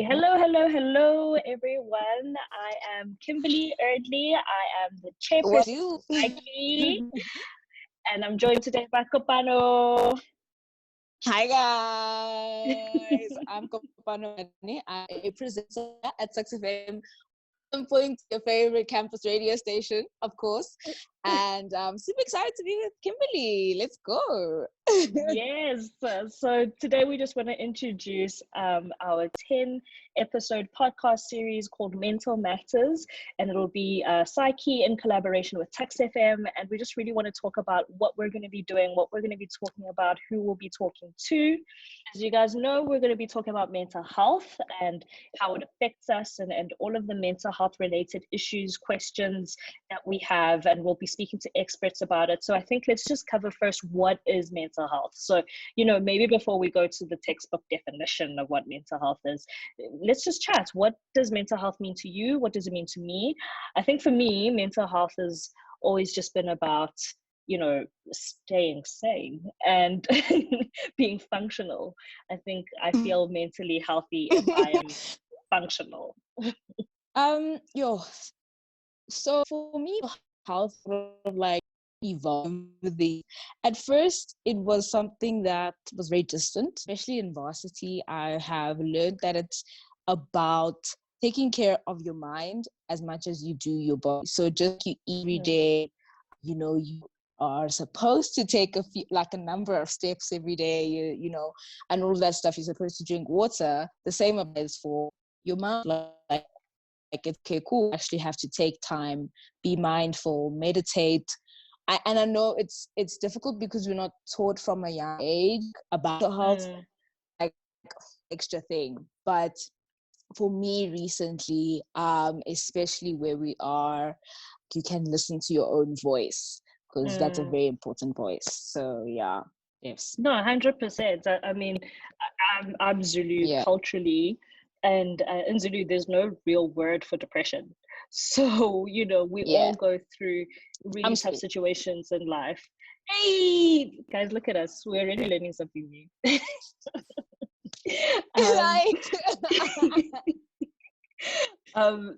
Hello, everyone. I am Kimberly Erdley. I am the What chairperson you? of Psyche, and I'm joined today by Kopano. Hi guys, I'm Kopano. I'm a presenter at TuksFM. I'm pointing to your favorite campus radio station, of course, and I'm super excited to be with Kimberly. Let's go. Yes. So today we just want to introduce our 10-episode podcast series called Mental Matters, and it'll be Psyche in collaboration with TuksFM. And we just really want to talk about what we're going to be doing, what we're going to be talking about, who we'll be talking to. As you guys know, we're going to be talking about mental health and how it affects us and all of the mental health related issues, questions that we have, and we'll be speaking to experts about it. So I think let's just cover first, what is mental health? So, maybe before we go to the textbook definition of what mental health is, let's just chat. What does mental health mean to you? What does it mean to me? I think for me, mental health has always just been about staying sane and being functional. I think I feel mentally healthy if I am functional. So for me, health sort of like evolved with the. At first, it was something that was very distant, especially in varsity. I have learned that it's about taking care of your mind as much as you do your body. So just you eat every day, you are supposed to take a number of steps every day, and all that stuff. You're supposed to drink water. The same applies for your mind. Like it's okay, cool. Actually, have to take time, be mindful, meditate. And I know it's difficult because we're not taught from a young age about health, like extra thing. But for me, recently, especially where we are, you can listen to your own voice, because that's a very important voice. So yeah, yes. No, 100%. I mean, I'm Zulu culturally, and in Zulu, there's no real word for depression. So, we all go through really tough situations in life. Hey, guys, look at us. We're already learning something new.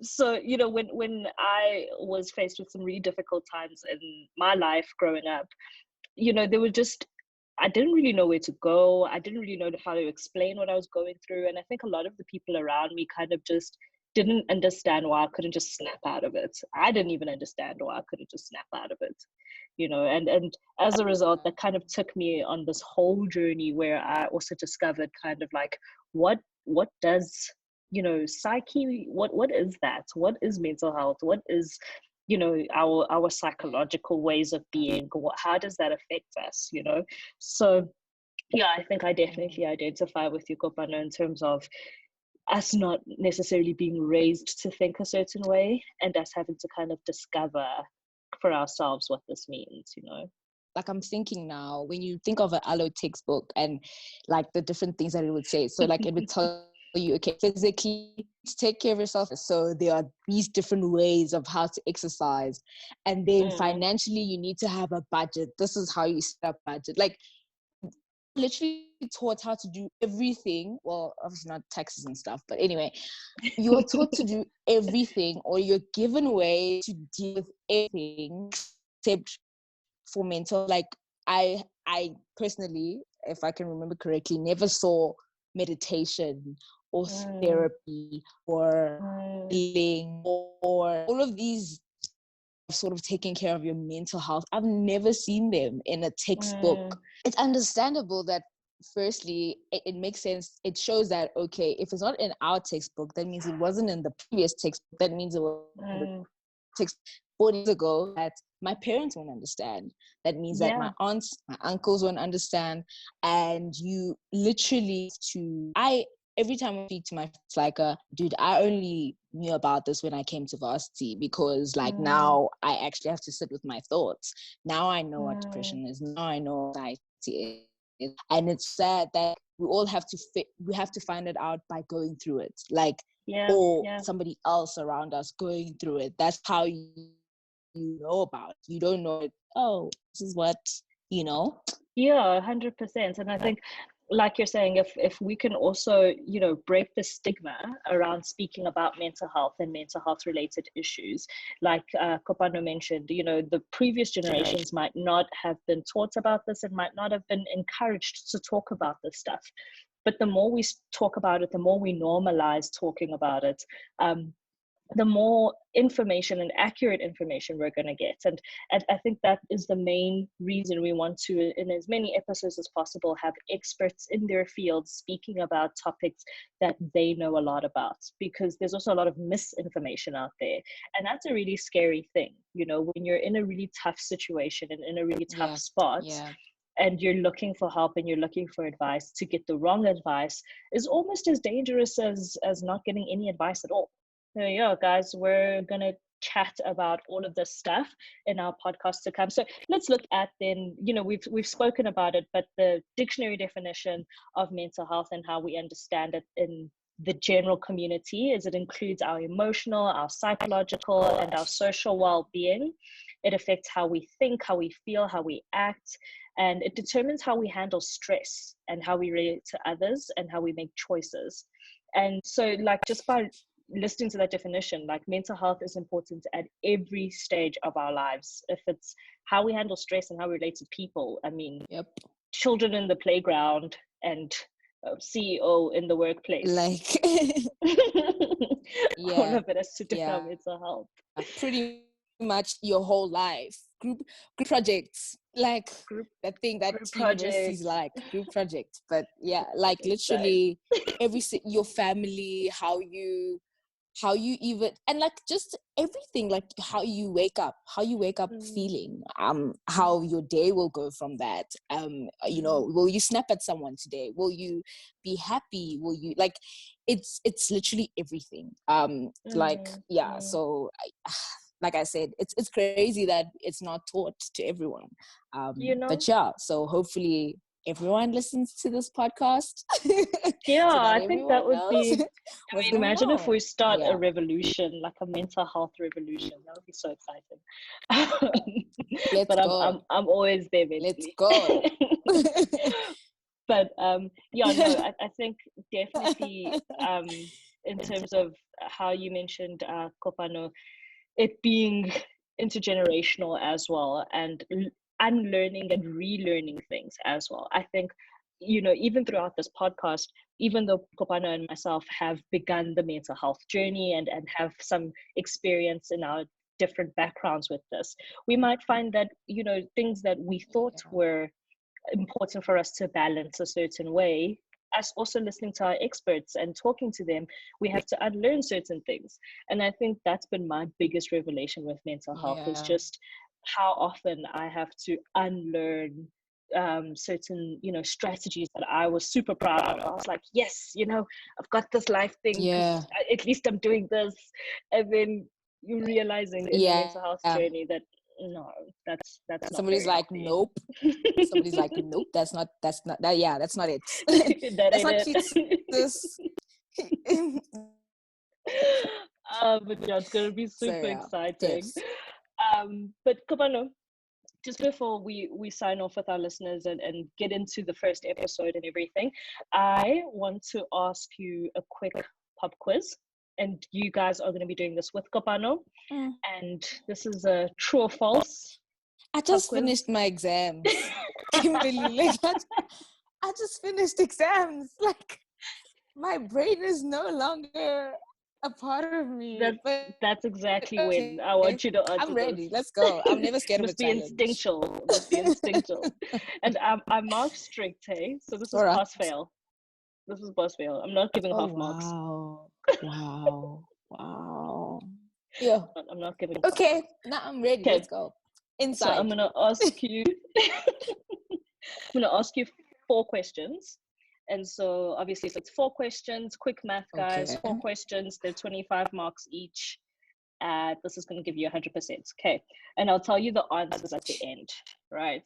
So when I was faced with some really difficult times in my life growing up, there were just, I didn't really know where to go. I didn't really know how to explain what I was going through. And I think a lot of the people around me kind of just didn't understand why I couldn't just snap out of it. I didn't even understand why I couldn't just snap out of it, and as a result, that kind of took me on this whole journey where I also discovered kind of like, what does, psyche, what is that? What is mental health? What is, our psychological ways of being? How does that affect us? So yeah, I think I definitely identify with you, Kopano, in terms of us not necessarily being raised to think a certain way and us having to kind of discover for ourselves what this means. Like, I'm thinking now, when you think of an allo textbook and like the different things that it would say, so like it would tell you, okay, physically to take care of yourself, so there are these different ways of how to exercise, and then financially you need to have a budget. This is how you set up budget. Like, literally taught how to do everything. Well, obviously not taxes and stuff, but anyway, you're taught to do everything, or you're given way to deal with everything except for mental. Like, I personally, if I can remember correctly, never saw meditation or therapy or healing or all of these sort of taking care of your mental health. I've never seen them in a textbook. It's understandable that firstly, it makes sense. It shows that, okay, if it's not in our textbook, that means it wasn't in the previous textbook. That means it was in the text 40 years ago that my parents won't understand. That means that my aunts, my uncles won't understand. And you literally every time I speak to my friends, like, dude, I only knew about this when I came to varsity, because like now I actually have to sit with my thoughts. Now I know what depression is. Now I know what anxiety is. And it's sad that we all have to find it out by going through it. Like, somebody else around us going through it. That's how you know about it. You don't know it. Oh, this is what, Yeah, 100%. And I think like you're saying, if we can also, you know, break the stigma around speaking about mental health and mental health related issues, like Kopano mentioned, you know, the previous generations might not have been taught about this and might not have been encouraged to talk about this stuff. But the more we talk about it, the more we normalize talking about it, the more information and accurate information we're going to get. And I think that is the main reason we want to, in as many episodes as possible, have experts in their fields speaking about topics that they know a lot about, because there's also a lot of misinformation out there. And that's a really scary thing, you know, when you're in a really tough situation and in a really tough spot. And you're looking for help and you're looking for advice, to get the wrong advice is almost as dangerous as not getting any advice at all. There you go, guys. We're going to chat about all of this stuff in our podcast to come. So let's look at then, you know, we've spoken about it, but the dictionary definition of mental health and how we understand it in the general community is it includes our emotional, our psychological, and our social well-being. It affects how we think, how we feel, how we act, and it determines how we handle stress and how we relate to others and how we make choices. And so, like, just by listening to that definition, like, mental health is important at every stage of our lives. If it's how we handle stress and how we relate to people, I mean, children in the playground and CEO in the workplace, like all of it has to do with our mental health. Pretty much your whole life. Group projects, like that thing that universities like, group projects. But like literally every your family, how you even, and like just everything, like how you wake up feeling, how your day will go from that. You know, will you snap at someone today? Will you be happy? Will you, like, it's literally everything. So like I said, it's crazy that it's not taught to everyone. You know? But so hopefully everyone listens to this podcast. I think that would be, I mean, imagine if we start a revolution, like a mental health revolution. That would be so exciting. But go. I'm always there mentally. Let's go. But I think definitely in terms of how you mentioned Kopano, it being intergenerational as well, and unlearning and relearning things as well. I think, you know, even throughout this podcast, even though Kopano and myself have begun the mental health journey and have some experience in our different backgrounds with this, we might find that, you know, things that we thought were important for us to balance a certain way, us also listening to our experts and talking to them, we have to unlearn certain things. And I think that's been my biggest revelation with mental health, is just how often I have to unlearn certain, you know, strategies that I was super proud of. I was like, yes, you know, I've got this life thing, at least I'm doing this. And then you realizing in the mental health journey that no, that's somebody's like healthy. Nope. Somebody's like, nope, that's not it. That's not this. But it's gonna be super exciting. But Kopano, just before we sign off with our listeners and get into the first episode and everything, I want to ask you a quick pop quiz. And you guys are going to be doing this with Kopano. And this is a true or false. I just finished my exams. Kimberly, like, I just finished exams. Like, my brain is no longer a part of me. That's exactly when I want you to answer. I'm ready. Let's go. I'm never scared of a challenge. Must be instinctual. And I'm marked strict, hey? So this is pass fail. This is pass fail. I'm not giving half marks. Wow. Yeah. I'm not giving. Okay, now I'm ready. Okay. Let's go. Inside. So I'm gonna ask you. I'm gonna ask you 4 questions, and so obviously it's 4 questions. Quick math, guys. Okay. 4 questions. They're 25 marks each. This is gonna give you 100%. Okay, and I'll tell you the answers at the end. Right.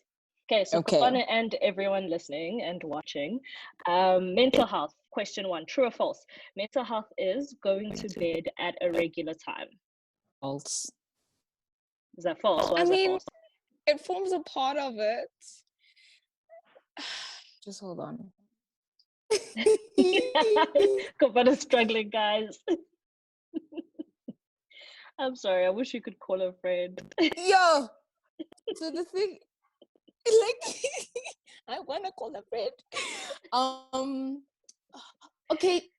Okay. So Kopano and everyone listening and watching, mental health. Question 1: true or false? Mental health is going to bed at a regular time. False. Is that false? Why is that false? It forms a part of it. Just hold on. Kopano's struggling, guys. I'm sorry. I wish you could call a friend. Yo, so the thing, like, I want to call a friend. Okay.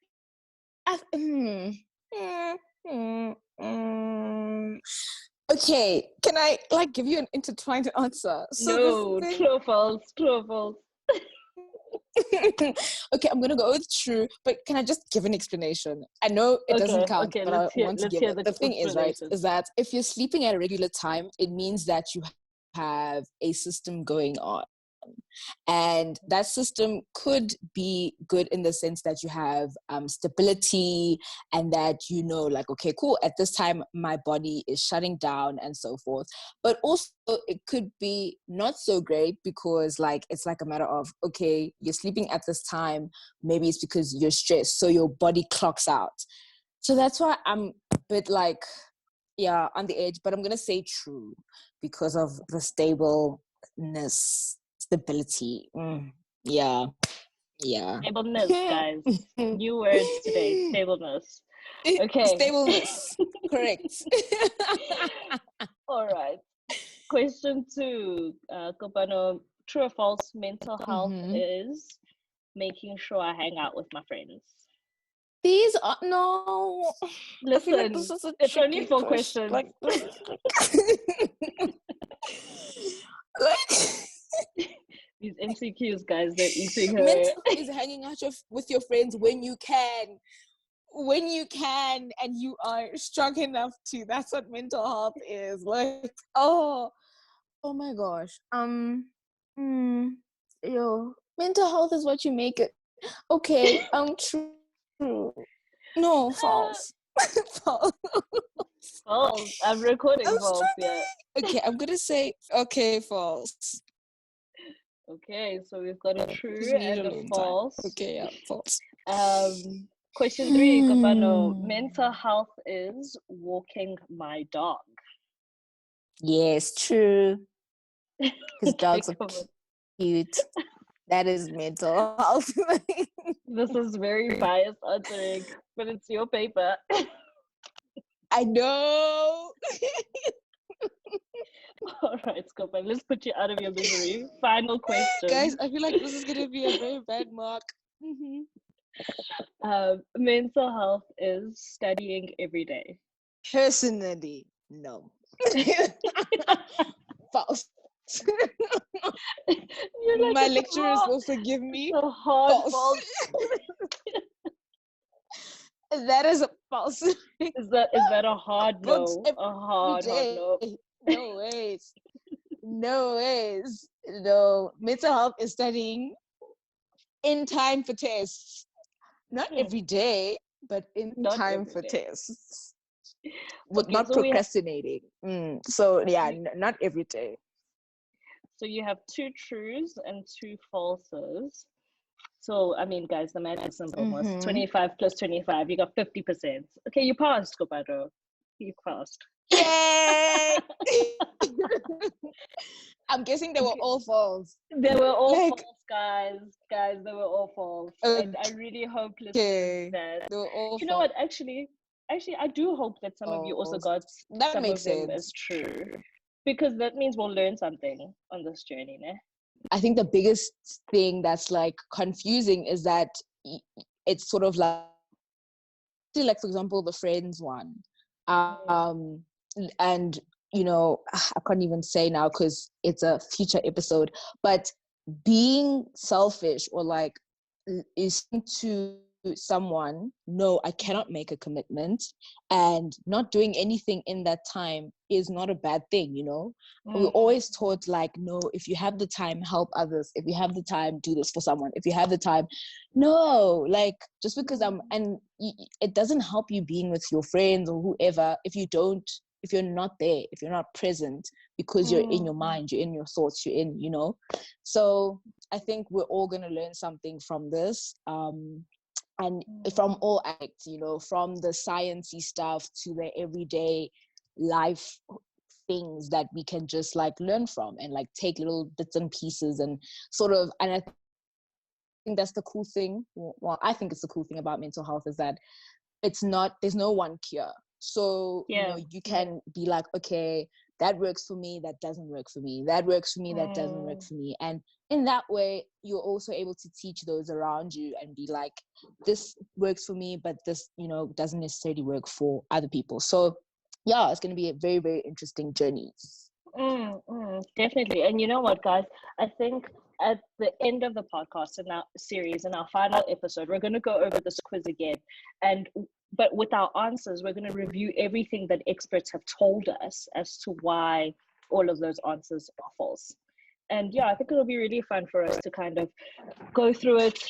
Okay, can I like give you an intertwined answer? So No, this thing. true or false, true or false. Okay, I'm gonna go with true, but can I just give an explanation? I know it doesn't count, Okay, but I want to let's give hear it. the The thing is, right, explanation. is that if you're sleeping at a regular time, it means that you have a system going on. And that system could be good in the sense that you have stability, and that you know, like, okay, cool, at this time my body is shutting down and so forth. But also it could be not so great, because like it's like a matter of, okay, you're sleeping at this time, maybe it's because you're stressed, so your body clocks out. So that's why I'm a bit like, yeah, on the edge, but I'm gonna say true because of the stableness, stability. Yeah. Stableness, guys. New words today. Stableness. Okay. Stableness. Correct. All right. Question 2, Kopano. True or false? Mental health is making sure I hang out with my friends. These are no. I feel like this Listen, is a it's only tricky 4 question. questions. Like this. Like These MCQs, guys, they're eating her. mental is hanging out with your friends when you can, and you are strong enough to. That's what mental health is. Like, oh my gosh. Yo, mental health is what you make it. Okay, true. No, false. False. False. I'm recording I'm false, yeah. Okay, I'm gonna say okay, false. Okay, so we've got a Because true we need and a alone time. false. Okay, yeah, false. Question 3, Kopano. Mental health is walking my dog. Yes, true. Because Okay, dogs are come on. cute. That is mental health. This is very biased answering, but it's your paper. I know. All right, Kopano, let's put you out of your misery. Final question. Guys, I feel like this is gonna be a very bad mark. Mental health is studying every day. Personally, no. False. You're like, My lecturers will forgive me. it's a hard False. That is a false. Is that a hard Books no? A hard day. no. No ways. No ways. No. Mental health is studying in time for tests. Not every day, but in Not time every for day. tests. With Okay, not so procrastinating. So yeah, not every day. so you have 2 trues and 2 falses. So I mean, guys, the math is simple. Almost 25 plus 25, you got 50%. Okay, you passed, Kopano. You passed. Yay! I'm guessing they were all false. They were all false, guys. Guys, they were all false. And I really hope listeners that they were all you know what, actually I do hope that some of you also got that some makes of them sense. as true. Because that means we'll learn something on this journey, né? I think the biggest thing that's like confusing is that it's sort of like for example, the friends one. And you know, I can't even say now because it's a future episode, but being selfish or like is to someone, no, I cannot make a commitment, and not doing anything in that time is not a bad thing, you know. We're always taught like, no, if you have the time, help others. If you have the time, do this for someone. If you have the time, no, like just because it doesn't help you being with your friends or whoever if you're not there, if you're not present, because you're in your mind, you're in your thoughts, you're in, you know. So I think we're all going to learn something from this. And from all acts, you know, from the sciencey stuff to the everyday life things that we can just like learn from and like take little bits and pieces and sort of, and I think that's the cool thing. Well, I think it's the cool thing about mental health is that there's no one cure. So, you can be like, okay, that works for me, that doesn't work for me. That works for me, that doesn't work for me. And in that way, you're also able to teach those around you and be like, this works for me, but this, doesn't necessarily work for other people. So yeah, it's going to be a very, very interesting journey. Definitely. And you know what, guys? I think at the end of the podcast in our series, in our final episode, we're going to go over this quiz again. But with our answers, we're going to review everything that experts have told us as to why all of those answers are false. And yeah, I think it'll be really fun for us to kind of go through it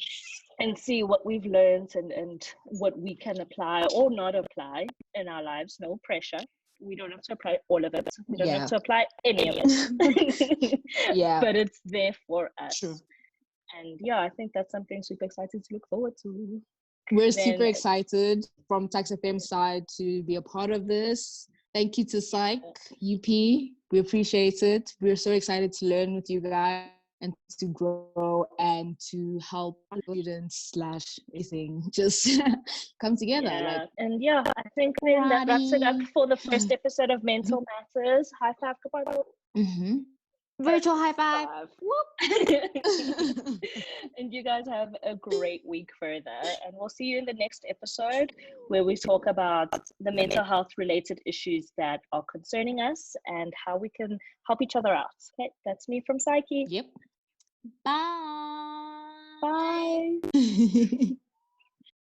and see what we've learned and what we can apply or not apply in our lives. No pressure. We don't have to apply all of it. We don't have to apply any of it. Yeah. But it's there for us. True. And yeah, I think that's something super excited to look forward to. We're super excited from TuksFM side to be a part of this. Thank you to Psyche, UP. We appreciate it. We're so excited to learn with you guys and to grow and to help students / everything just come together. Yeah. And yeah, I think then that wraps it up for the first episode of Mental Matters. High five, Kopano. Virtual high five. And you guys have a great week further. And we'll see you in the next episode where we talk about the mental health related issues that are concerning us and how we can help each other out. Okay, that's me from Psyche. Yep. Bye. Bye.